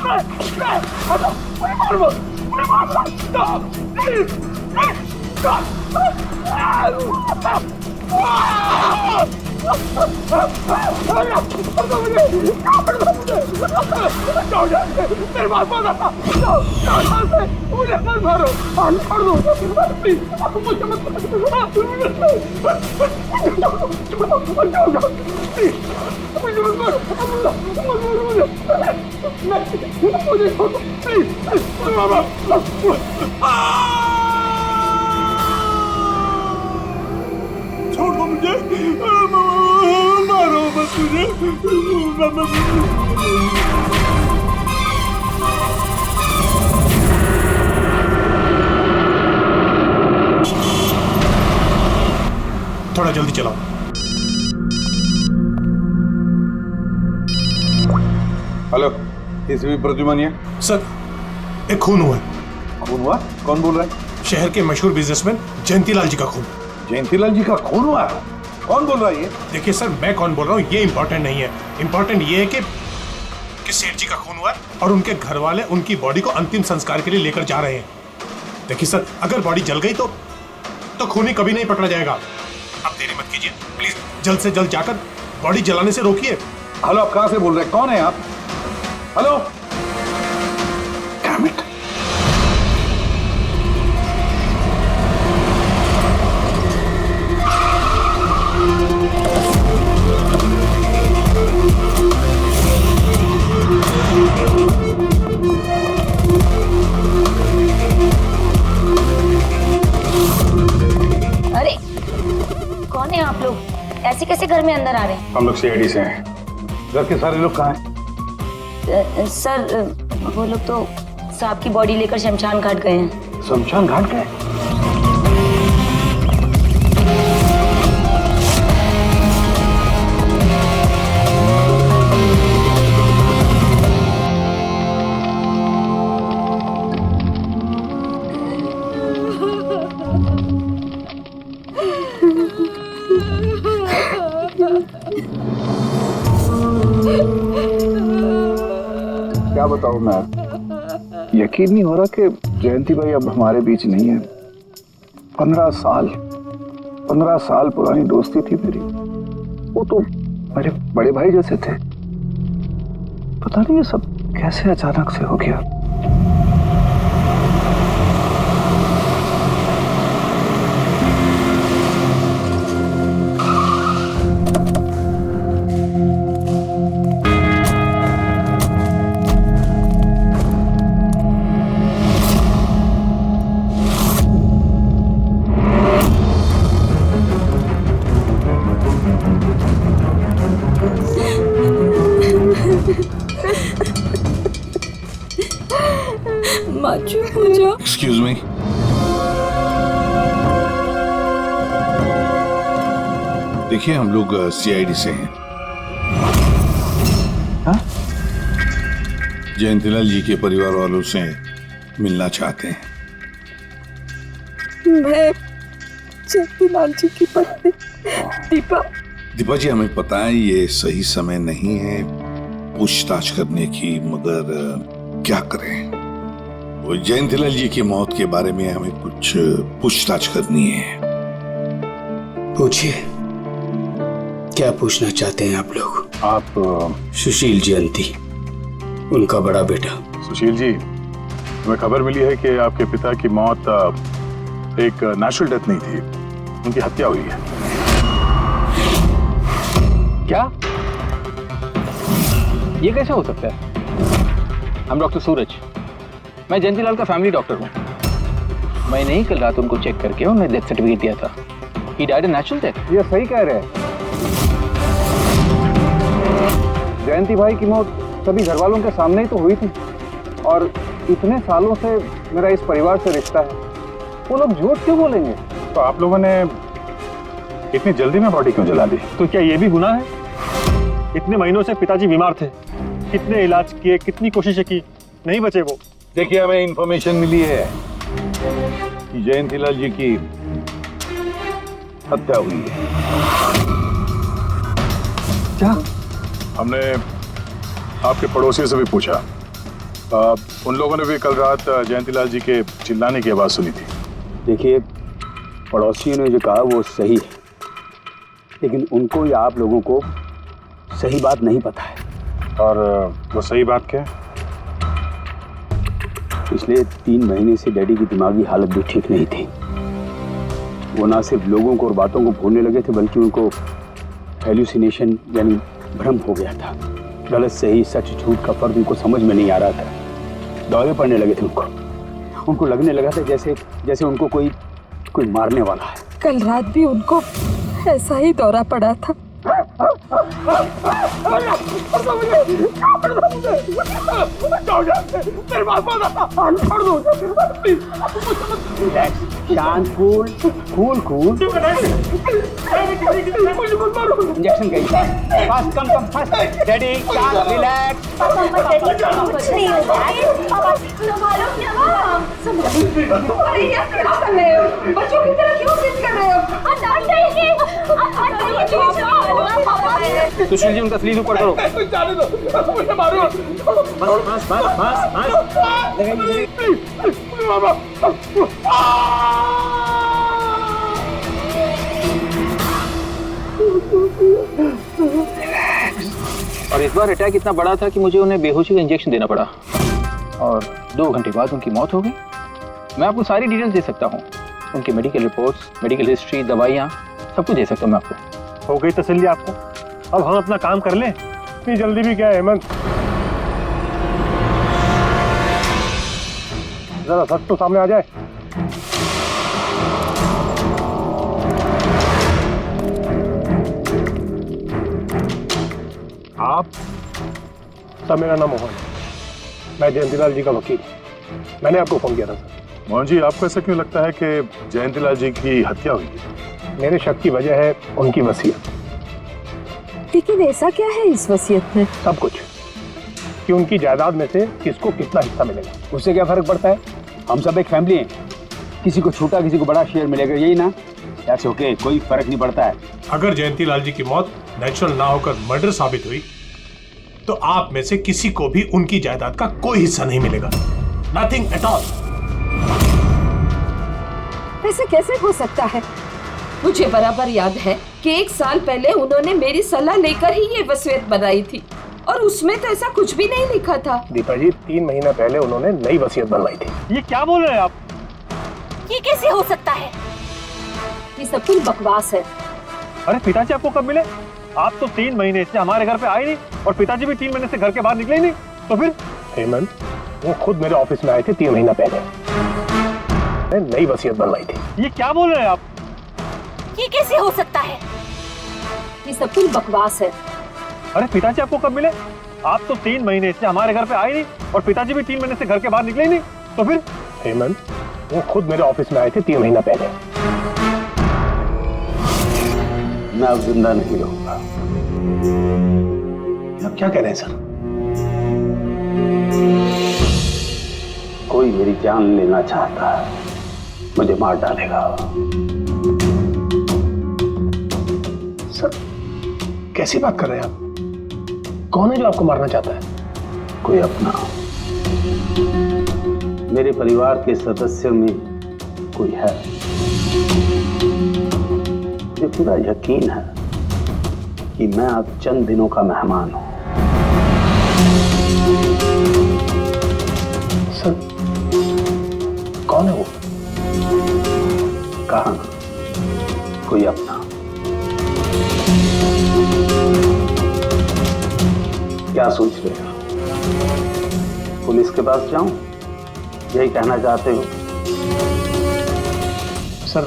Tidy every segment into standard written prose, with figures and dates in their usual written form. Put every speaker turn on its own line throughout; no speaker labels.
छोड़ दो मुझे, मारो मत मुझे।
थोड़ा जल्दी चलाओ।
हेलो, एसीपी प्रद्युमन है।
सर, एक खून हुआ है।
खून हुआ? कौन बोल रहा है?
शहर के मशहूर बिजनेसमैन जयंतीलाल जी का खून।
जयंतीलाल जी का खून हुआ है? कौन बोल रहा है ये?
देखिए सर, मैं कौन बोल रहा हूँ ये इम्पोर्टेंट नहीं है। इम्पोर्टेंट ये है कि सेठ जी का खून हुआ है और उनके घर वाले उनकी बॉडी को अंतिम संस्कार के लिए लेकर जा रहे हैं। देखिए सर, अगर बॉडी जल गई तो खून ही कभी नहीं पकड़ा जाएगा। आप देरी मत कीजिए प्लीज, जल्द से जल्द जाकर बॉडी जलाने से रोकिए।
हेलो, आप कहाँ से बोल रहे हैं? कौन है आप? हेलो? Damn it.
अरे कौन है आप लोग? ऐसे कैसे घर में अंदर आ रहे हैं?
हम लोग सीआईडी से हैं। घर के सारे लोग कहाँ हैं?
सर, वो लोग तो साहब की बॉडी लेकर शमशान घाट गए हैं।
शमशान घाट गए? क्या बताऊं मैं, यकीन नहीं हो रहा कि जयंती भाई अब हमारे बीच नहीं है। 15 साल पुरानी दोस्ती थी मेरी। वो तो मेरे बड़े भाई जैसे थे। पता नहीं ये सब कैसे अचानक से हो गया।
एक्सक्यूज मी, देखिए हम लोग सीआईडी से हैं।
हाँ?
जयंतीलाल जी के परिवार वालों से मिलना चाहते हैं।
मैं जयंतीलाल जी की पत्नी दीपा।
दीपा जी, हमें पता है ये सही समय नहीं है पूछताछ करने की, मगर क्या करें? वो जयंतीलाल जी की मौत के बारे में हमें कुछ पूछताछ करनी है।
पूछिए, क्या पूछना चाहते हैं आप लोग?
आप
सुशील जयंती, उनका बड़ा बेटा।
सुशील जी, हमें खबर मिली है कि आपके पिता की मौत एक नेचुरल डेथ नहीं थी, उनकी हत्या हुई है।
क्या? ये कैसे हो सकता है? हम डॉक्टर सूरज, मैं जयंतीलाल का फैमिली डॉक्टर हूँ। मैंने ही कल रात उनको चेक करके उन्हें डेथ सर्टिफिकेट दिया था। He died a natural death।
ये सही कह रहे हैं। जयंती भाई की मौत सभी घर वालों के सामने ही तो हुई थी, और इतने सालों से मेरा इस परिवार से रिश्ता है। वो लोग झूठ क्यों बोलेंगे?
तो आप लोगों ने इतनी जल्दी में बॉडी क्यों जला दी?
तो क्या ये भी गुनाह है? इतने महीनों से पिताजी बीमार थे, कितने इलाज किए, कितनी कोशिशें की, नहीं बचे वो।
देखिए, हमें इंफॉर्मेशन मिली है कि जयंतीलाल जी की हत्या हुई है।
क्या? हमने आपके पड़ोसियों से भी पूछा, उन लोगों ने भी कल रात जयंतीलाल जी के चिल्लाने की आवाज़ सुनी थी।
देखिए, पड़ोसियों ने जो कहा वो सही है, लेकिन उनको या आप लोगों को सही बात नहीं पता है।
और वो सही बात क्या है?
पिछले 3 महीने से डैडी की दिमागी हालत भी ठीक नहीं थी। वो ना सिर्फ लोगों को और बातों को भूलने लगे थे, बल्कि उनको हेल्यूसिनेशन यानी भ्रम हो गया था। गलत सही, सच झूठ का फर्क उनको समझ में नहीं आ रहा था। दौरे पड़ने लगे थे उनको लगने लगा था जैसे उनको कोई मारने वाला है।
कल रात भी उनको ऐसा ही दौरा पड़ा था।
शांत, कूल। इंजेक्शन कहीं फास्ट, कम फास्ट। डैडी शांत, रिलैक्स।
कुछ नहीं होता है। बच्चों की तरह क्यों जिद कर रहे हो?
सुशील जी, उनका स्लीव ऊपर करो। और इस बार अटैक इतना बड़ा था कि मुझे उन्हें बेहोशी का इंजेक्शन देना पड़ा और 2 घंटे बाद उनकी मौत हो गई। मैं आपको सारी डिटेल्स दे सकता हूँ, उनकी मेडिकल रिपोर्ट्स, मेडिकल हिस्ट्री, दवाइयाँ, सब कुछ दे सकता हूँ मैं आपको।
हो गई तसल्ली आपको? अब हम अपना काम कर लें।
इतनी जल्दी भी क्या है हेमंत? जरा सच तो सामने आ जाए। आप सर, मेरा नाम मोहन है, मैं जयंतीलाल जी का वकील। मैंने आपको फोन किया था सर।
मोहन जी, आपको ऐसा क्यों लगता है कि जयंतीलाल जी की हत्या हुई है?
मेरे शक की वजह है उनकी वसीयत।
लेकिन ऐसा क्या है इस वसीयत में?
सब कुछ, कि उनकी जायदाद में से किसको कितना हिस्सा मिलेगा।
उससे क्या फर्क पड़ता है? हम सब एक फैमिली हैं, किसी को छोटा किसी को बड़ा शेयर मिलेगा, यही ना? दैट्स ओके, कोई फर्क नहीं पड़ता है।
अगर जयंतीलाल जी की मौत नेचुरल ना होकर मर्डर साबित हुई तो आप में से किसी को भी उनकी जायदाद का कोई हिस्सा नहीं मिलेगा। Nothing at all.
ऐसे कैसे हो सकता है? मुझे बराबर याद है कि 1 साल पहले उन्होंने मेरी सलाह लेकर ही ये वसीयत बनाई थी और उसमें तो ऐसा कुछ भी नहीं लिखा था।
दीपा जी, 3 महीना पहले उन्होंने नई वसीयत बनवाई थी।
ये क्या बोल रहे हैं आप?
ये कैसे हो सकता है?
ये सब कुछ बकवास है।
अरे पिताजी आपको कब मिले? आप तो 3 महीने से हमारे घर पे आए नहीं और पिताजी भी 3 महीने से घर के बाहर निकले ही नहीं। तो फिर?
हेमंत, वो खुद मेरे ऑफिस में आए थे 3 महीना पहले, नई वसीयत बनवाई थी।
ये क्या बोल रहे हैं आप?
ये कैसे हो सकता है?
ये सब कुछ बकवास है।
अरे पिताजी आपको कब मिले? आप तो 3 महीने से हमारे घर पे आए नहीं और पिताजी भी 3 महीने से घर के बाहर निकले ही नहीं। तो फिर?
हेमंत, वो खुद मेरे ऑफिस में आए थे 3 महीना पहले।
मैं अब जिंदा नहीं रहूंगा।
आप क्या कह रहे हैं सर?
कोई मेरी जान लेना चाहता है, मुझे मार डालेगा।
सर, कैसी बात कर रहे हैं आप? कौन है जो आपको मारना चाहता है?
कोई अपना, मेरे परिवार के सदस्यों में कोई है। मुझे पूरा यकीन है कि मैं अब चंद दिनों का मेहमान हूं।
सर, कौन है वो?
कहा ना, कोई अपना। क्या सोच रहे हो? पुलिस के पास जाऊं? यही कहना चाहते हो?
सर,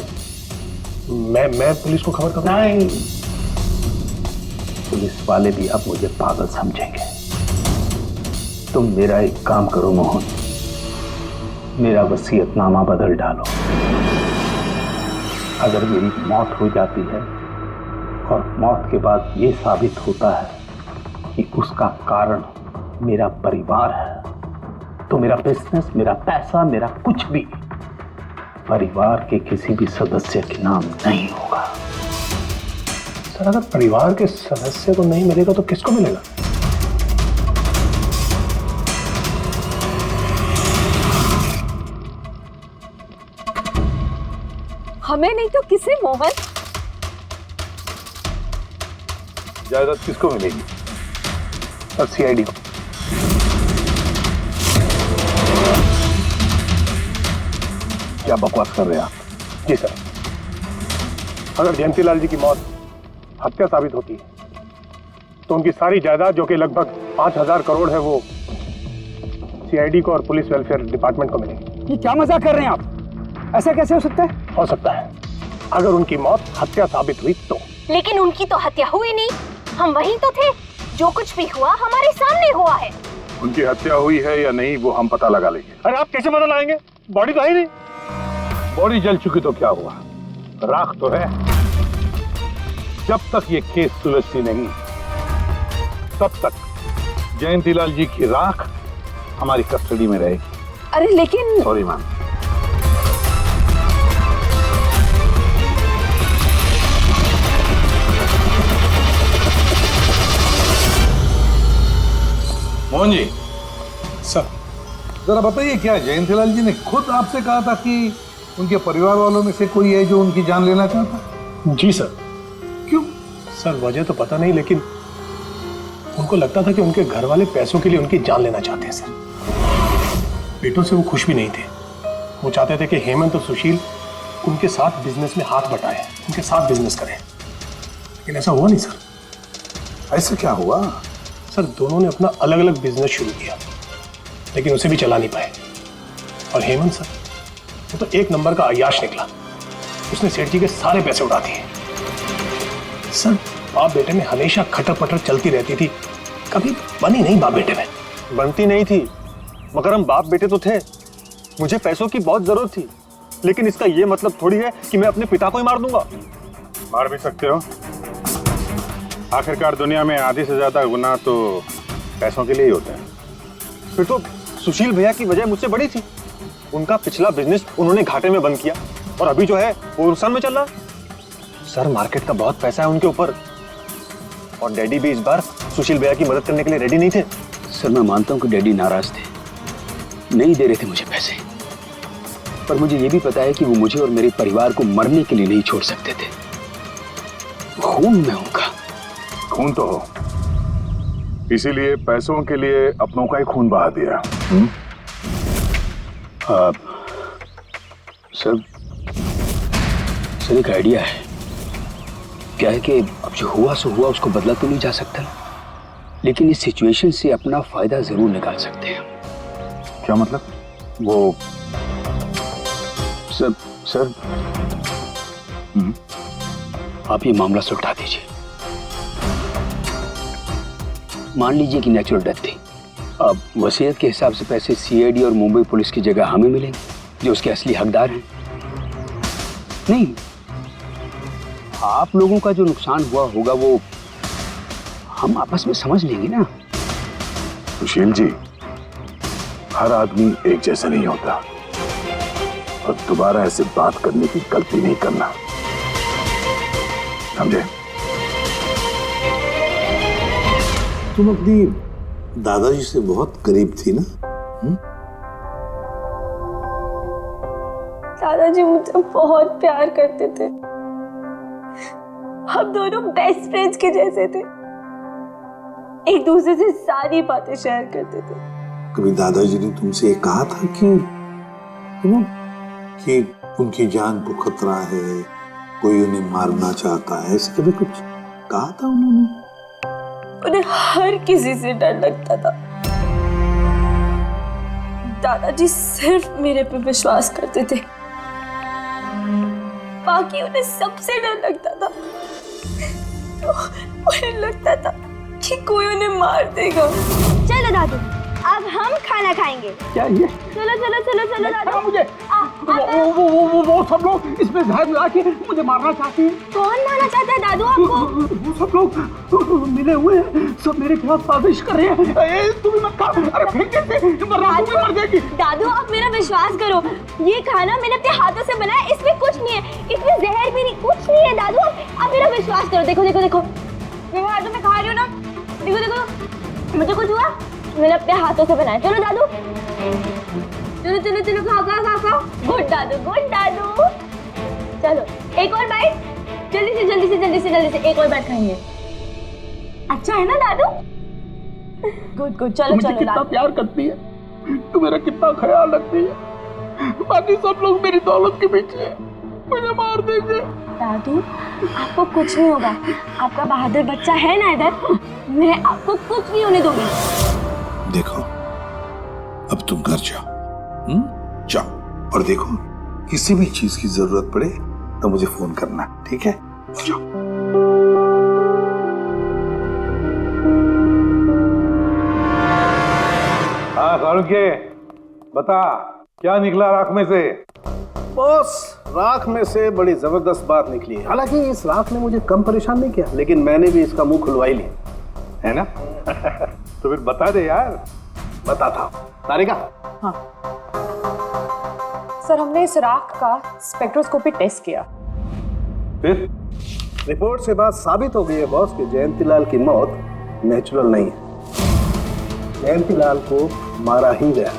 मैं पुलिस को खबर करूं?
नहीं, पुलिस वाले भी अब मुझे पागल समझेंगे। तुम मेरा एक काम करो मोहन, मेरा वसीयतनामा बदल डालो। अगर मेरी मौत हो जाती है और मौत के बाद ये साबित होता है कि उसका कारण मेरा परिवार है, तो मेरा बिजनेस, मेरा पैसा, मेरा कुछ भी परिवार के किसी भी सदस्य के नाम नहीं होगा।
सर, अगर परिवार के सदस्य को नहीं मिलेगा तो किसको मिलेगा?
हमें नहीं तो किसे मोहन?
जायदाद किसको मिलेगी?
सर सीआईडी को।
क्या बकवास कर रहे हैं आप?
जी सर, अगर जयंतीलाल जी की मौत हत्या साबित होती है तो उनकी सारी जायदाद जो कि लगभग 5,000 करोड़ है वो सीआईडी को और पुलिस वेलफेयर डिपार्टमेंट को मिलेगी।
ये क्या मजाक कर रहे हैं आप? ऐसा कैसे हो सकता है?
हो सकता है अगर उनकी मौत हत्या साबित हुई तो।
लेकिन उनकी तो हत्या हुई नहीं, हम वहीं तो थे। जो कुछ भी हुआ हमारे सामने हुआ है।
उनकी हत्या हुई है या नहीं वो हम पता लगा लेंगे।
अरे आप कैसे पता लगाएंगे? बॉडी तो है ही नहीं।
बॉडी जल चुकी तो क्या हुआ, राख तो है। जब तक ये केस सुलझती नहीं तब तक जयंतीलाल जी की राख हमारी कस्टडी में रहेगी।
अरे लेकिन
sorry ma'am. Mohan ji,
sir
जरा बताइए, क्या जयंतीलाल जी ने खुद आपसे कहा था कि उनके परिवार वालों में से कोई है जो उनकी जान लेना चाहता है?
जी सर।
क्यों?
सर वजह तो पता नहीं, लेकिन उनको लगता था कि उनके घर वाले पैसों के लिए उनकी जान लेना चाहते हैं सर। बेटों से वो खुश भी नहीं थे। वो चाहते थे कि हेमंत और सुशील उनके साथ बिजनेस में हाथ बटाएं, उनके साथ बिजनेस करें, लेकिन ऐसा हुआ नहीं सर।
ऐसा क्या हुआ?
सर दोनों ने अपना अलग अलग बिजनेस शुरू किया, लेकिन उसे भी चला नहीं पाए। और हेमंत सर, वो तो एक नंबर का अय्याश निकला। उसने सेठ जी के सारे पैसे उड़ा दिए। सर बाप बेटे में हमेशा खटर पटर चलती रहती थी, कभी बनी नहीं बाप बेटे में।
बनती नहीं थी, मगर हम बाप बेटे तो थे। मुझे पैसों की बहुत जरूरत थी, लेकिन इसका ये मतलब थोड़ी है कि मैं अपने पिता को ही मार दूंगा।
मार भी सकते हो। आखिरकार दुनिया में आधी से ज्यादा गुनाह तो पैसों के लिए ही होता है।
फिर तो सुशील भैया की वजह मुझसे बड़ी थी। उनका पिछला बिजनेस उन्होंने घाटे में बंद किया और अभी जो है वो नुकसान में चल रहा है। सर मार्केट का बहुत पैसा है उनके ऊपर, और डैडी भी इस बार सुशील भैया की मदद करने के लिए रेडी नहीं थे।
सर मैं मानता हूँ कि डैडी नाराज थे, नहीं दे रहे थे मुझे पैसे, पर मुझे ये भी पता है कि वो मुझे और मेरे परिवार को मरने के लिए नहीं छोड़ सकते थे। खून में उनका
खून तो हो, इसीलिए पैसों के लिए अपनों का ही खून बहा दिया।
सर एक आइडिया है। क्या है कि अब जो हुआ सो हुआ, उसको बदला तो नहीं जा सकता, लेकिन इस सिचुएशन से अपना फायदा जरूर निकाल सकते हैं।
क्या मतलब?
वो सर आप ये मामला सुलझा दीजिए। मान लीजिए कि नेचुरल डेथ थी, अब वसीयत के हिसाब से पैसे सीआईडी और मुंबई पुलिस की जगह हमें मिलेंगे जो उसके असली हकदार हैं। नहीं, आप लोगों का जो नुकसान हुआ होगा वो हम आपस में समझ लेंगे ना।
सुशील जी, हर आदमी एक जैसा नहीं होता, और दोबारा ऐसे बात करने की गलती नहीं करना, समझे?
तुम अपनी दादाजी से बहुत करीब थी ना?
दादाजी मुझे बहुत प्यार करते थे। हम दोनों बेस्ट फ्रेंड्स के जैसे थे, एक दूसरे से सारी बातें शेयर करते थे।
कभी दादाजी ने तुमसे ये कहा था कि उनकी जान को खतरा है, कोई उन्हें मारना चाहता है, ऐसे कभी कुछ कहा था उन्होंने?
उन्हें हर किसी से डर लगता था। दादाजी सिर्फ मेरे पे विश्वास करते थे, बाकी उन्हें सबसे डर लगता था। तो उन्हें लगता था कि कोई उन्हें मार देगा। चलो दादू, अब हम खाना खाएंगे।
क्या ये?
चलो चलो चलो चलो दादू।
मुझे वो सब लोग इसमें जहर मिला के मुझे मारना चाहते हैं।
कौन मारना चाहता है दादू आपको?
वो सब लोग मिले हुए हैं, सब मेरे खिलाफ साजिश कर रहे हैं। तुम मत खा, अरे फेंक देते, वरना तुम मर जाएगी।
दादू आप मेरा विश्वास करो, ये खाना मैंने अपने हाथों से बनाया, इसमें कुछ नहीं है, इसमें जहर भी नहीं, कुछ नहीं है दादू। आप मेरा विश्वास करो। देखो देखो देखो, मेरे हाथों में खा रही हो ना, देखो देखो, मुझे कुछ हुआ, मैंने अपने हाथों से बनाया। चलो दादू, चलो चलो चलो, खाओ खाओ खाओ खाओ। गुड दादू, गुड दादू। चलो एक और बाइट, जल्दी से जल्दी से जल्दी से जल्दी से एक और बाइट खाएंगे। अच्छा है ना दादू? गुड गुड, चलो चलो।
कितना प्यार करती है, तू मेरा कितना ख्याल रखती है, बाकी सब लोग मेरी दौलत के पीछे हैं, मुझे मार देंगे।
दादू आपको कुछ नहीं होगा, आपका बहादुर बच्चा है ना इधर, मैं आपको कुछ नहीं होने दूंगी।
देखो अब तुम घर जाओ, जाओ, और देखो किसी भी चीज की जरूरत पड़े तो मुझे फोन करना, ठीक है? जाओ।
हाँ सारुके, बता क्या निकला राख में से?
बॉस, राख में से बड़ी जबरदस्त बात निकली है। हालांकि इस राख ने मुझे कम परेशान नहीं किया, लेकिन मैंने भी इसका मुंह खुलवा ही लिया,
है ना? तो फिर बता दे यार।
बताता हूं। तारिका।
हाँ सर, हमने इस राख का स्पेक्ट्रोस्कोपी टेस्ट किया।
फिर
रिपोर्ट से बात साबित हो गई है बॉस कि जयंतीलाल की मौत नेचुरल नहीं है। जयंतीलाल को मारा ही गया।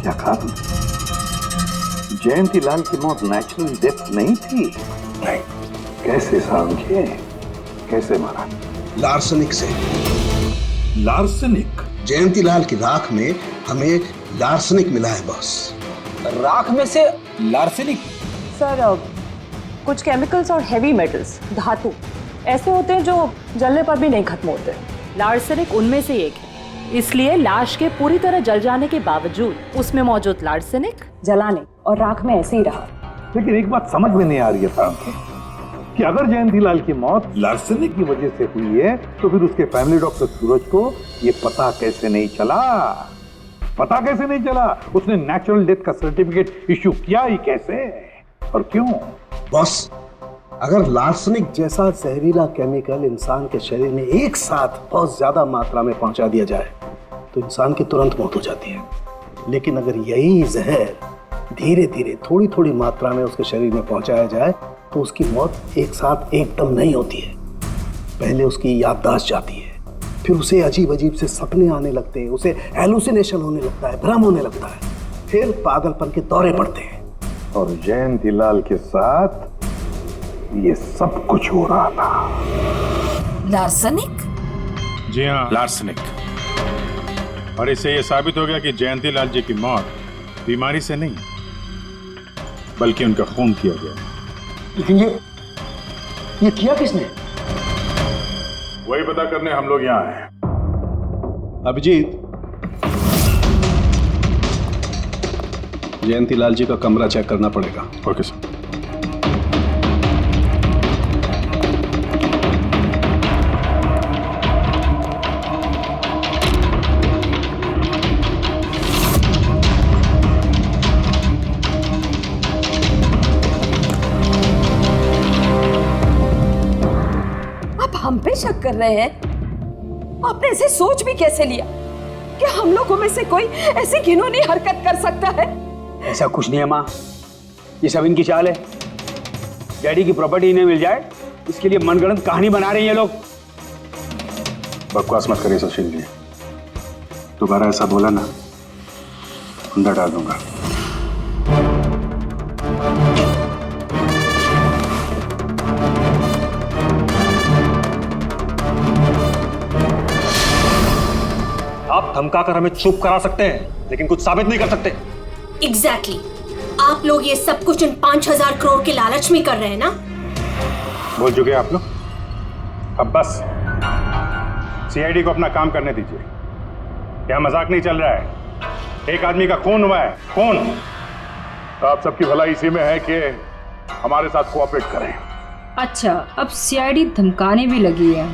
क्या कहा तुमने? जयंतीलाल की मौत नेचुरल डेथ नहीं थी?
नहीं।
कैसे सामझे? कैसे मारा?
लार्सनिक से।
लार्सनिक?
जयंतीलाल की राख में हमें लार्सनिक मिला है बॉस।
राख में से लार्सेनिक?
सर कुछ केमिकल्स और हेवी मेटल्स, धातु ऐसे होते हैं जो जलने पर भी नहीं खत्म होते। लार्सेनिक उनमें से एक है, इसलिए लाश के पूरी तरह जल जाने के बावजूद उसमें मौजूद लार्सेनिक जलाने और राख में ऐसे ही रहा।
लेकिन एक बात समझ में नहीं आ रही है साहब कि अगर जयंतीलाल की मौत लार्सेनिक की वजह से हुई है तो फिर उसके फैमिली डॉक्टर सूरज को ये पता कैसे नहीं चला? पता कैसे नहीं चला? उसने नेचुरल डेथ का सर्टिफिकेट इश्यू किया ही कैसे और क्यों?
बॉस, अगर लार्सनिक
जैसा जहरीला केमिकल इंसान के शरीर में एक साथ बहुत ज्यादा मात्रा में पहुंचा दिया जाए तो इंसान की तुरंत मौत हो जाती है। लेकिन अगर यही जहर धीरे धीरे थोड़ी थोड़ी मात्रा में उसके शरीर में पहुंचाया जाए तो उसकी मौत एक साथ एकदम नहीं होती है। पहले उसकी याददाश्त जाती है, फिर उसे अजीब अजीब से सपने आने लगते हैं, उसे हेलुसिनेशन होने लगता है, भ्रम होने लगता है, फिर पागलपन के दौरे पड़ते हैं।
और जयंतीलाल के साथ ये सब कुछ हो रहा था।
लार्सनिक?
जी हाँ, लार्सनिक। और इससे यह साबित हो गया कि जयंतीलाल जी की मौत बीमारी से नहीं बल्कि उनका खून किया गया।
लेकिन ये किया किसने?
वही पता करने हम लोग यहाँ हैं।
अभिजीत, जयंतीलाल जी का कमरा चेक करना पड़ेगा।
Okay sir.
हम पे शक कर रहे हैं? आपने ऐसे सोच भी कैसे लिया कि हम लोगों में से कोई ऐसी घिनौनी हरकत कर सकता है?
ऐसा कुछ नहीं है माँ, ये सब इनकी चाल है। डैडी की प्रॉपर्टी इन्हें मिल जाए इसके लिए मनगढ़ंत कहानी बना रहे हैं ये लोग।
बकवास मत करिए सुशील जी, दोबारा ऐसा बोला ना अंदर डाल दूंगा।
आप धमका कर हमें चुप करा सकते हैं लेकिन कुछ साबित नहीं कर सकते।
एग्जैक्टली आप लोग ये सब कुछ इन 5,000 करोड़ के लालच में कर रहे हैं ना?
बोल चुके आप लोग, अब बस सीआईडी को अपना काम करने दीजिए। क्या मजाक नहीं चल रहा है? एक आदमी का खून हुआ है, खून।
तो आप सबकी भलाई इसी में है कि हमारे साथ कोऑपरेट करें।
अच्छा, अब सीआईडी धमकाने भी लगी है।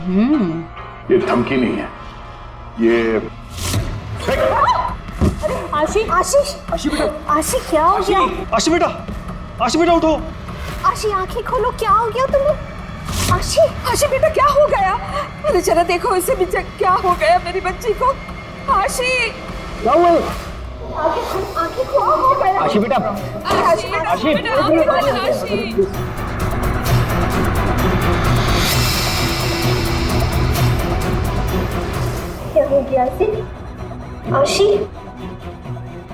ये धमकी नहीं है, ये
आशी, आशीष,
आशी बेटा,
आशी क्या हो गया?
आशी बेटा, आशी बेटा उठो।
आशी आंखें खोलो, क्या हो गया तुम्हें? आशी,
आशी बेटा क्या हो गया? अरे जरा देखो इसे भी, क्या हो गया मेरी बच्ची को? आशी
क्या हुआ?
आंखें खोलो, हो गया?
आशी बेटा,
आशी बेटा,
आशी
क्या हो गया आशी? आशी,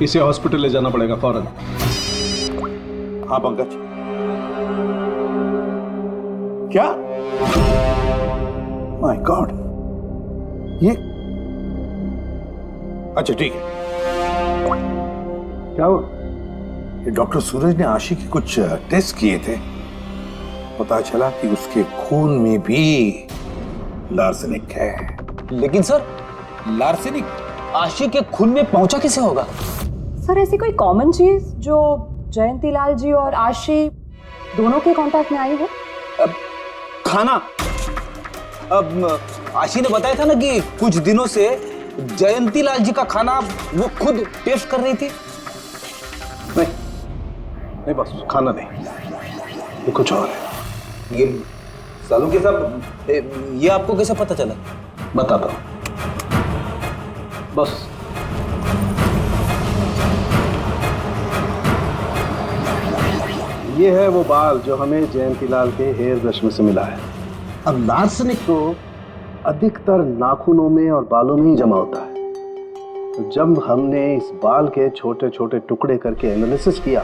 इसे हॉस्पिटल ले जाना पड़ेगा फौरन।
हाँ पंकज, क्या? माय गॉड, ये अच्छा ठीक है। क्या हुआ? ये डॉक्टर सूरज ने आशी के कुछ टेस्ट किए थे, पता चला कि उसके खून में भी लार्सेनिक है।
लेकिन सर, लार्सेनिक आशी के खून में पहुंचा कैसे होगा?
सर ऐसी कोई कॉमन चीज जो जयंती लाल जी और आशी दोनों के कांटेक्ट में आई हो?
खाना। अब आशी ने बताया था ना कि कुछ दिनों से जयंती लाल जी का खाना वो खुद टेस्ट कर रही थी।
नहीं बस खाना नहीं, ये कुछ और है।
ये सालू के साहब, ये आपको कैसे पता चला?
बताता हूं। बस ये है वो बाल जो हमें जयंतीलाल के हेयर ब्रश में से मिला है। अब लार्सेनिक तो अधिकतर नाखूनों में और बालों में ही जमा होता है। तो जब हमने इस बाल के छोटे छोटे टुकड़े करके एनालिसिस किया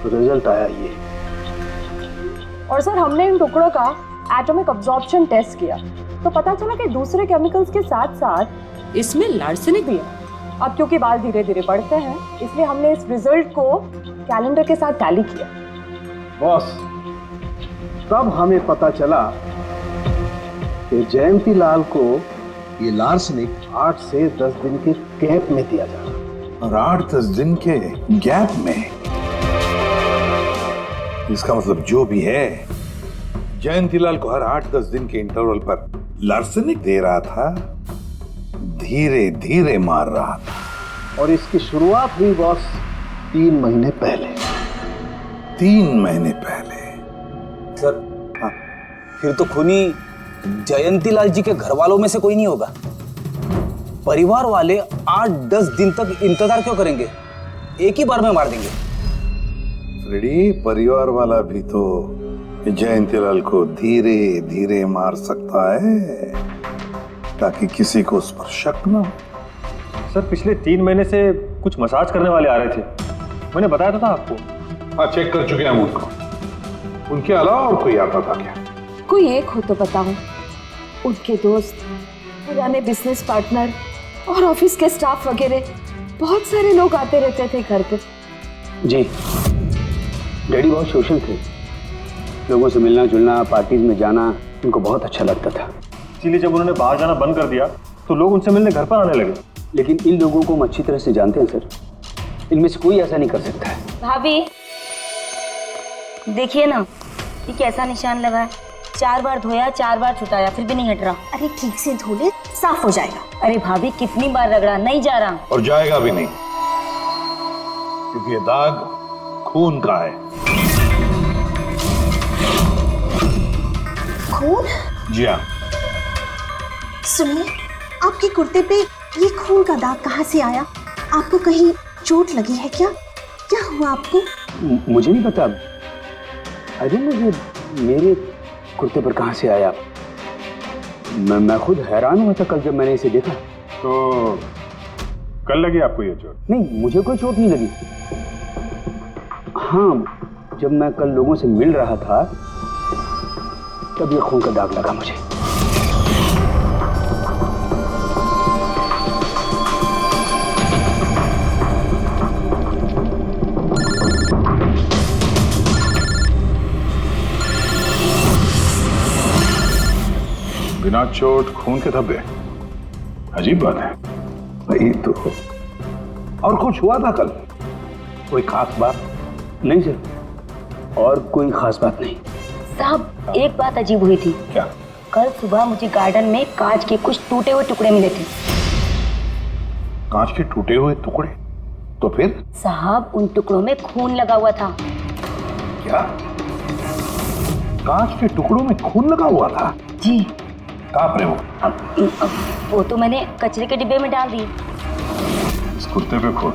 तो रिजल्ट आया ये।
और सर हमने इन टुकड़ों का एटॉमिक अब्जॉर्प्शन टेस्ट किया तो पता चला कि दूसरे केमिकल्स के साथ साथ इसमें लार्सेनिक भी है। अब क्योंकि बाल धीरे धीरे बढ़ते हैं इसलिए हमने इस रिजल्ट को कैलेंडर के साथ टैली किया।
बॉस, तब हमें पता चला कि जयंतीलाल को ये लार्सेनिक 8 से 10 दिन के गैप में दिया जा रहा।
और 8-10 दिन के गैप में? इसका मतलब जो भी है, जयंतीलाल को हर 8-10 दिन के इंटरवल पर लार्सेनिक दे रहा था, धीरे धीरे मार रहा था।
और इसकी शुरुआत हुई बॉस 3 महीने पहले।
3 महीने पहले?
सर हाँ, फिर तो खूनी जयंतीलाल जी के घर वालों में से कोई नहीं होगा। परिवार वाले 8-10 दिन तक इंतजार क्यों करेंगे? एक ही बार में मार देंगे।
फ्रेडी, परिवार वाला भी तो जयंतीलाल को धीरे धीरे मार सकता है ताकि किसी को उस पर शक ना हो।
सर पिछले 3 महीने से कुछ मसाज करने वाले आ रहे थे, मैंने बताया था आपको।
हाँ, चेक कर चुके हैं हम उनको। उनके अलावा और कोई आता था क्या?
कोई एक हो तो बताओ। उनके दोस्त, पुराने बिजनेस पार्टनर और ऑफिस के स्टाफ वगैरह बहुत सारे लोग आते रहते थे घर पे।
जी, डैडी बहुत सोशल थे। लोगों से मिलना जुलना, पार्टीज में जाना उनको बहुत अच्छा लगता था।
इसीलिए जब उन्होंने बाहर जाना बंद कर दिया तो लोग उनसे मिलने घर पर आने लगे।
लेकिन इन लोगों को हम अच्छी तरह से जानते हैं सर, इनमें से कोई ऐसा नहीं कर सकता है।
भाभी देखिए ना, ये कैसा निशान लगा है। 4 बार धोया, 4 बार छुटाया, फिर भी नहीं हट रहा।
अरे ठीक से धो ले, साफ हो जाएगा।
अरे भाभी कितनी बार रगड़ा, नहीं जा रहा।
और जाएगा भी नहीं, क्योंकि ये दाग खून का है।
खून?
जी हाँ।
सुनिए, आपके कुर्ते पे ये खून का दाग कहाँ से आया? आपको कहीं चोट लगी है क्या? क्या हुआ आपको?
मुझे नहीं पता। अरे मुझे मेरे कुर्ते पर कहाँ से आया? मैं खुद हैरान हुआ था कल जब मैंने इसे देखा।
तो कल लगी आपको ये चोट?
नहीं, मुझे कोई चोट नहीं लगी। हाँ, जब मैं कल लोगों से मिल रहा था तब ये खून का दाग लगा मुझे।
बिना चोट खून के धब्बे, अजीब बात है।
वही तो। और कुछ हुआ था कल? कोई खास बात?
नहीं सर, और कोई खास बात नहीं।
साहब एक बात अजीब हुई थी।
क्या?
कल सुबह मुझे गार्डन में कांच के कुछ टूटे हुए टुकड़े मिले थे।
कांच के टूटे हुए टुकड़े? तो फिर?
साहब उन टुकड़ों में खून लगा हुआ था।
क्या? कांच के टुकड़ों में खून लगा हुआ था?
जी।
कहाँ पर है वो?
अब वो तो मैंने कचरे के डिब्बे में डाल दिए।
इस कुर्ते पे खून,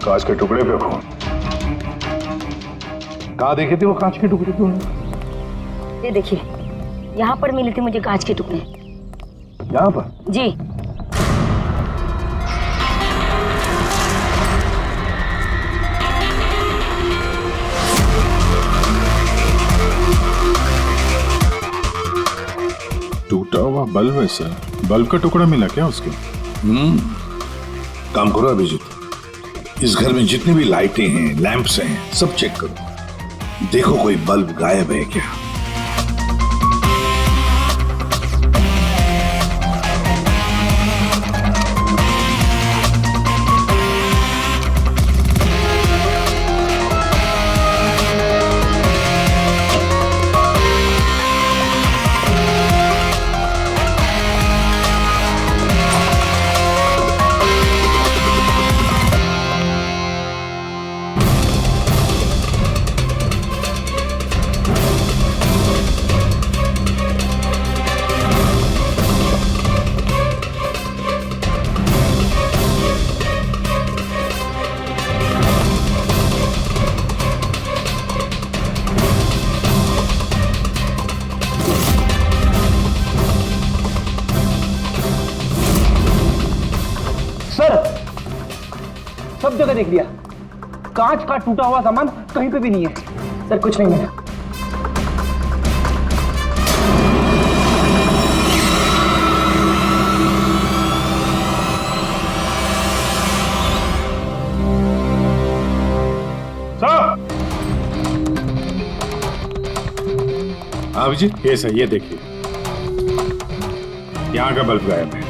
कांच के टुकड़े पे खून।
कहाँ देखे थे वो कांच के टुकड़े तुमने?
ये देखिए, यहाँ पर मिले थे मुझे कांच के टुकड़े।
यहाँ पर?
जी।
बल्ब है सर, बल्ब का टुकड़ा मिला क्या उसके?
काम करो अभिजीत, इस घर में जितनी भी लाइटें हैं, लैंप्स हैं, सब चेक करो, देखो कोई बल्ब गायब है क्या।
सब जगह देख लिया, कांच का टूटा हुआ सामान कहीं पे भी नहीं है। सर कुछ नहीं मिला।
अभिजीत ये सही, ये देखिए, यहाँ का बल्ब गायब है।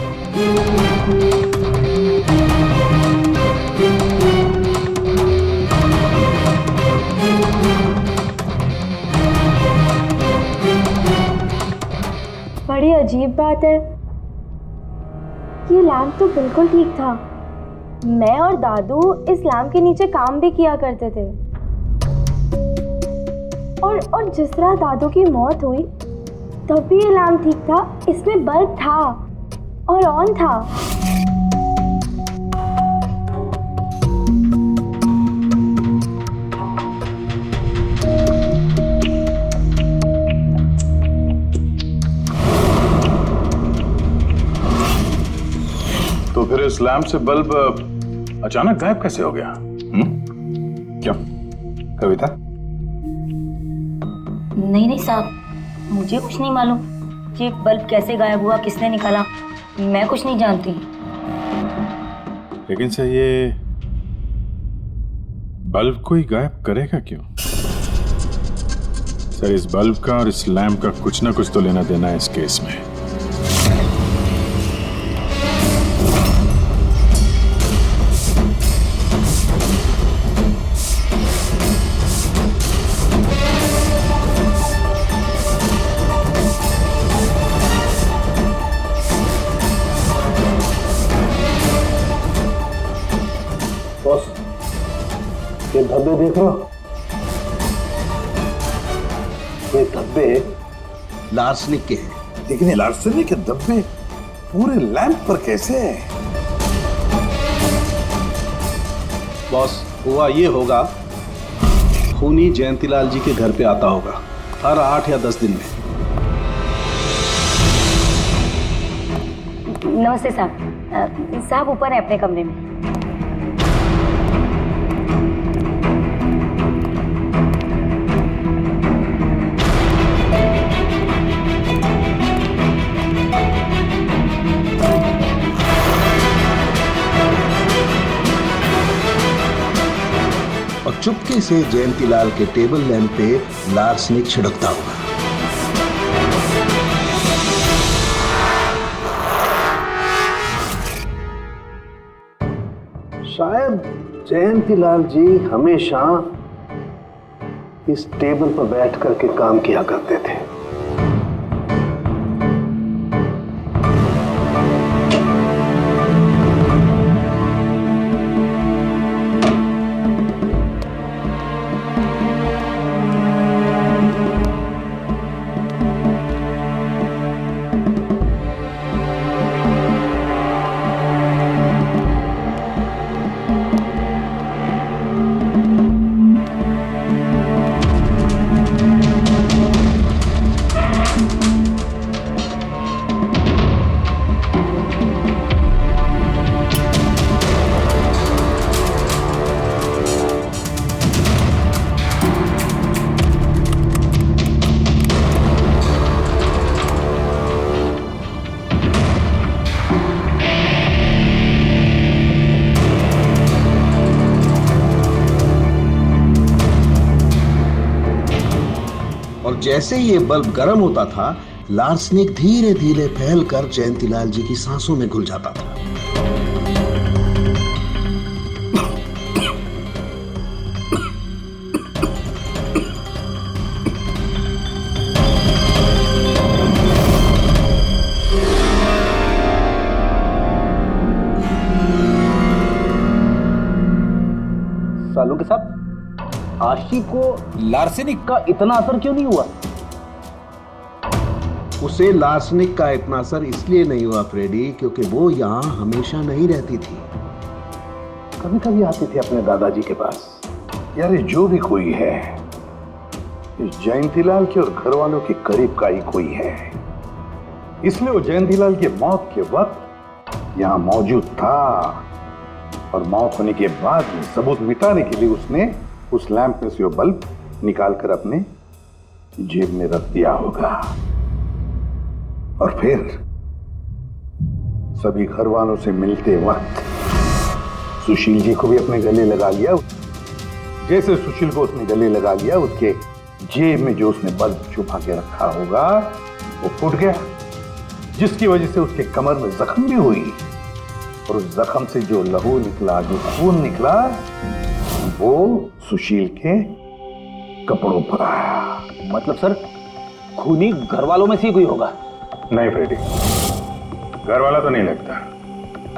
बड़ी अजीब बात है, ये लैम्प तो बिल्कुल ठीक था। मैं और दादू इस लैम्प के नीचे काम भी किया करते थे, और जिस तरह दादू की मौत हुई तब भी ये लैम्प ठीक था, इसमें बल्ब था और ऑन था।
तो फिर इस लैंप से बल्ब अचानक गायब कैसे हो गया? क्या कविता?
नहीं साहब, मुझे कुछ नहीं मालूम कि बल्ब कैसे गायब हुआ, किसने निकाला, मैं कुछ नहीं जानती।
लेकिन सर ये बल्ब कोई गायब करेगा क्यों? सर इस बल्ब का और इस लैंप का कुछ ना कुछ तो लेना देना है इस केस में।
ये धब्बे देख रहे हो? ये धब्बे
लार्सनिक के हैं।
लेकिन ये लार्सनिक के धब्बे पूरे लैंप पर कैसे हैं?
बॉस, हुआ ये होगा, खूनी जयंतीलाल जी के घर पे आता होगा हर 8 या 10 दिन में।
नमस्ते साहब, साहब ऊपर है अपने कमरे में।
और चुपके से जयंतीलाल के टेबल लैंप पे लार्सनिक छिड़कता होगा। शायद जयंतीलाल जी हमेशा इस टेबल पर बैठ करके काम किया करते थे। जैसे ही ये बल्ब गर्म होता था, लार्सनिक धीरे धीरे फैलकर जयंतीलाल जी की सांसों में घुल जाता था।
सालों के साथ आशी को लार्सेनिक का इतना असर क्यों नहीं हुआ?
उसे लार्सनिक का इतना असर इसलिए नहीं हुआ फ्रेडी, क्योंकि वो यहां हमेशा नहीं रहती थी,
कभी कभी आती थी अपने दादाजी के पास। यार ये जो भी कोई है, इस जयंतीलाल के और घर वालों के करीब का ही कोई है, इसलिए वो जयंतीलाल की मौत के वक्त यहां मौजूद था, और मौत होने के बाद सबूत मिटाने के लिए उसने उस लैंप में से वो बल्ब निकालकर अपने जेब में रख दिया होगा, और फिर सभी घर वालों से मिलते वक्त सुशील जी को भी अपने गले लगा लिया। जैसे सुशील को उसने गले लगा लिया, उसके जेब में जो उसने बल्ब छुपा के रखा होगा वो फूट गया, जिसकी वजह से उसके कमर में जख्म भी हुई, और उस जख्म से जो लहू निकला, जो खून निकला, वो सुशील के कपड़ों पर आया।
मतलब सर, खूनी घर वालों में से कोई होगा?
नहीं फ्रेडी, घर वाला तो नहीं लगता,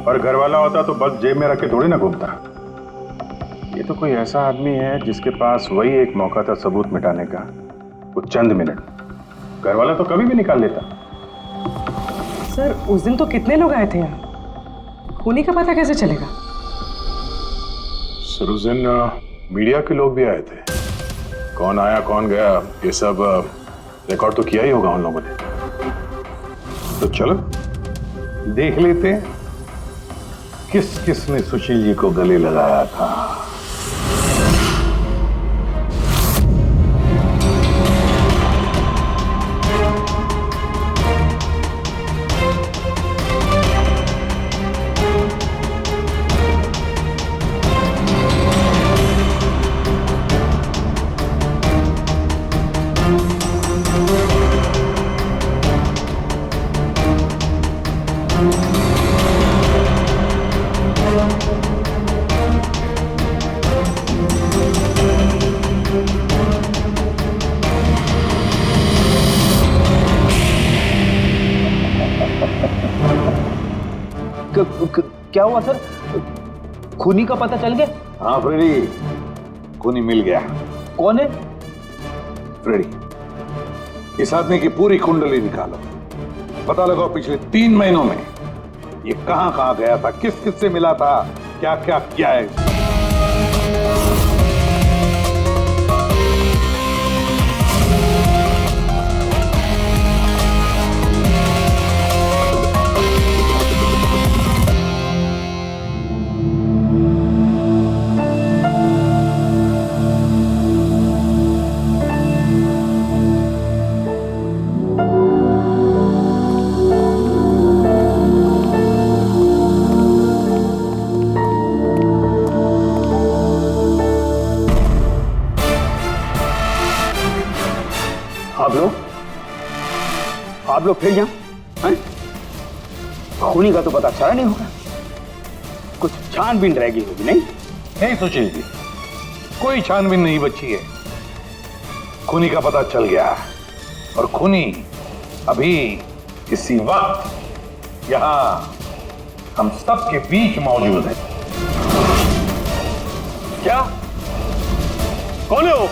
और घर वाला होता तो बस जेब में रख के थोड़ी ना घूमता। ये तो कोई ऐसा आदमी है जिसके पास वही एक मौका था सबूत मिटाने का, वो चंद मिनट। घर वाला तो कभी भी निकाल लेता।
सर उस दिन तो कितने लोग आए थे यहाँ, खूनी का पता कैसे चलेगा?
सर उस दिन मीडिया के लोग भी आए थे, कौन आया कौन गया ये सब रिकॉर्ड तो किया ही होगा उन लोगों ने। तो चलो
देख लेते हैं किस किस ने सुशील जी को गले लगाया था।
क्या हुआ सर? खूनी का पता चल गया?
हाँ फ्रेडी, खूनी मिल गया।
कौन है?
फ्रेडी, इस आदमी की पूरी कुंडली निकालो, पता लगाओ पिछले 3 महीनों में ये कहां कहां गया था, किस किस से मिला था, क्या क्या किया है।
आप लोग फिर यहाँ खूनी का तो पता चला नहीं होगा, कुछ छानबीन रह गई होगी। नहीं
सुशील जी, कोई छानबीन नहीं बची है, खूनी का पता चल गया, और खूनी अभी इसी वक्त यहाँ हम सब के बीच मौजूद है।
क्या? कौन है वो?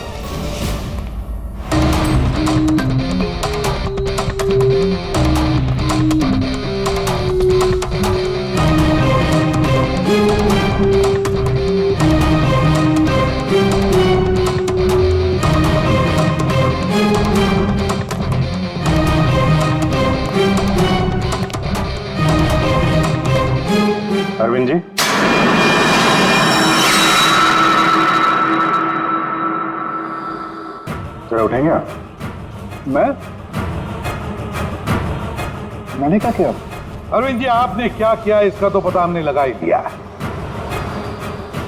अरविंद जी, जरा उठेंगे आप?
मैंने क्या किया? अरविंद जी, आपने क्या किया इसका तो पता हमने लगा ही दिया।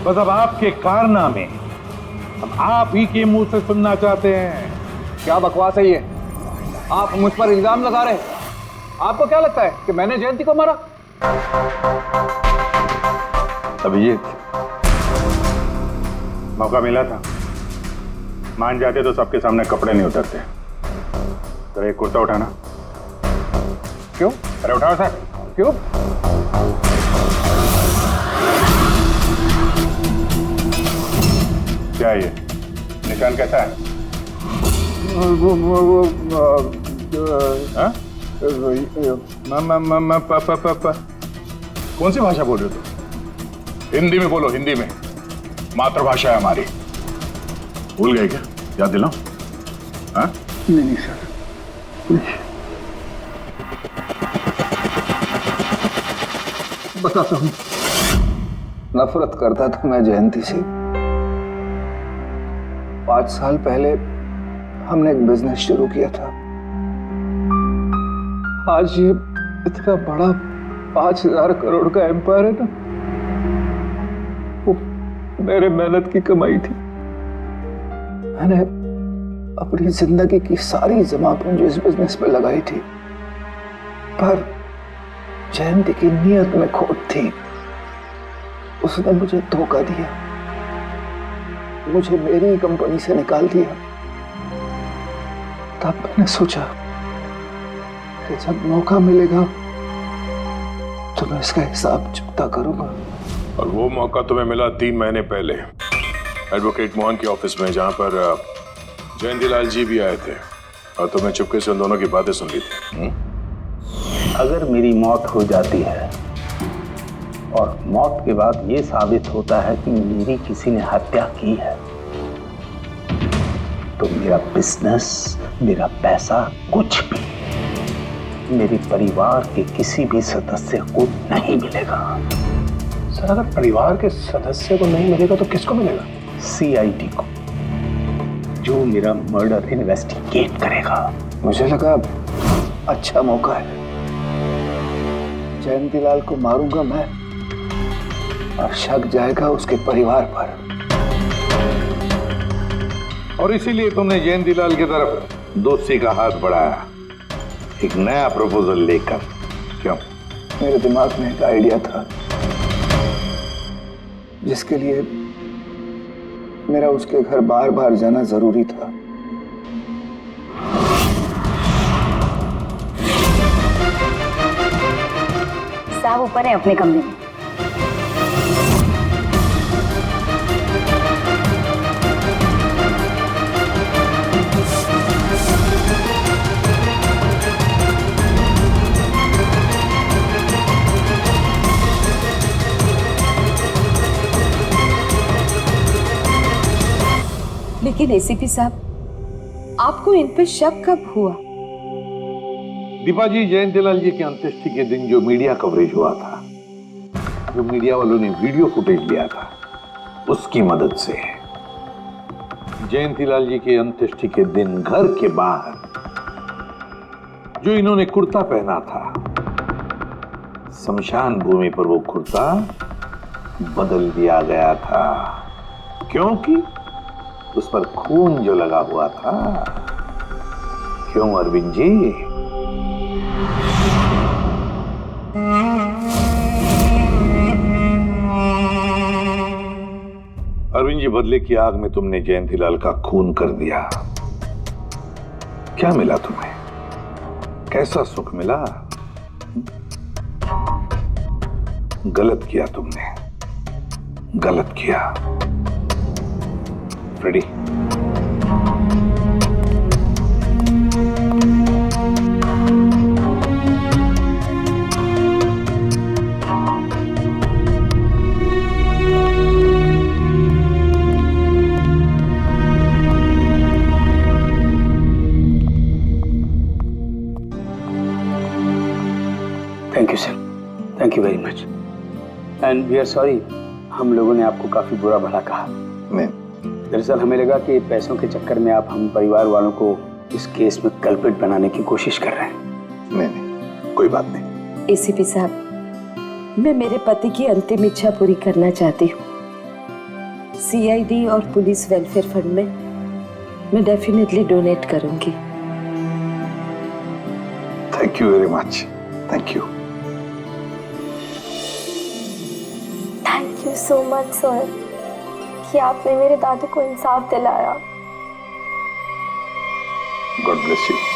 बस अब आपके कारनामे हम आप ही के मुंह से सुनना चाहते हैं। क्या बकवास है ये? आप मुझ पर इल्जाम लगा रहे हैं। आपको क्या लगता है कि मैंने जयंती को मारा?
अभिजीत, मौका मिला था, मान जाते तो सबके सामने कपड़े नहीं उतरते। तेरा एक कुर्ता उठाना।
क्यों?
अरे उठाओ सर।
क्यों?
क्या ये निशान कैसा है? हाँ? कौन सी भाषा बोल रहे हो तुम? हिंदी में बोलो, हिंदी में। मातृभाषा है हमारी। भूल गए क्या? याद दिलाओ। हाँ?
नहीं सर, बताता हूँ। नफरत करता था मैं जयंती से। 5 साल पहले हमने एक बिजनेस शुरू किया था। आज ये इतना बड़ा 5000 करोड़ का एम्पायर है ना, वो मेरे मेहनत की कमाई थी। मैंने अपनी जिंदगी की सारी जमा पूंजी इस बिजनेस पे लगाई थी, पर जयंती की नीयत में खोट थी। उसने मुझे धोखा दिया, मुझे मेरी कंपनी से निकाल दिया। तब मैंने सोचा कि जब मौका मिलेगा तो मैं इसका हिसाब चुकता करूंगा।
और वो मौका तुम्हें मिला 3 महीने पहले एडवोकेट मोहन के ऑफिस में, जहां पर जयंतीलाल जी भी आए थे और तुमने चुपके से उन दोनों की बातें सुन ली थी।
अगर मेरी मौत हो जाती है और मौत के बाद ये साबित होता है कि मेरी किसी ने हत्या की है, तो मेरा बिजनेस, मेरा पैसा, कुछ भी मेरे परिवार के किसी भी सदस्य को नहीं मिलेगा।
सर, अगर परिवार के सदस्य को नहीं मिलेगा तो किसको मिलेगा?
सीआईडी को, जो मेरा मर्डर इन्वेस्टिगेट करेगा।
मुझे लगा अच्छा मौका है, जयंतीलाल को मारूंगा मैं और शक जाएगा उसके परिवार पर।
और इसीलिए तुमने जयंतीलाल की तरफ दोस्ती का हाथ बढ़ाया, एक नया प्रपोजल लेकर। क्यों?
मेरे दिमाग में एक आइडिया था जिसके लिए मेरा उसके घर बार बार जाना जरूरी था।
साहब ऊपर है अपने कमरे में।
लेकिन एसीपी साहब, आपको इन पे शक कब हुआ?
दीपा जी, जयंतीलाल जी की अंत्येष्टि के दिन जो मीडिया कवरेज हुआ था, जो मीडिया वालों ने वीडियो फुटेज लिया था, उसकी मदद से जयंतीलाल जी के अंत्येष्टि के दिन घर के बाहर जो इन्होंने कुर्ता पहना था, शमशान भूमि पर वो कुर्ता बदल दिया गया था, क्योंकि उस पर खून जो लगा हुआ था। क्यों अरविंद जी? अरविंद जी, बदले की आग में तुमने जयंतीलाल का खून कर दिया। क्या मिला तुम्हें? कैसा सुख मिला? गलत किया तुमने, गलत किया। Ready?
Thank you sir, thank you very much. And we are sorry, हम लोगों ने आपको काफी बुरा भला कहा। दरअसल हमें लगा कि पैसों के चक्कर में आप हम परिवार वालों को इस केस में कल्प्रिट बनाने की कोशिश कर रहे हैं।
नहीं, कोई बात नहीं।
एसीपी साहब, मैं मेरे पति की अंतिम इच्छा पूरी करना चाहती हूँ। सीआईडी और पुलिस वेलफेयर फंड में मैं डेफिनेटली डोनेट करूंगी।
Thank you very much, thank you.
Thank you so much sir कि आपने मेरे दादू को इंसाफ दिलाया।
God bless you.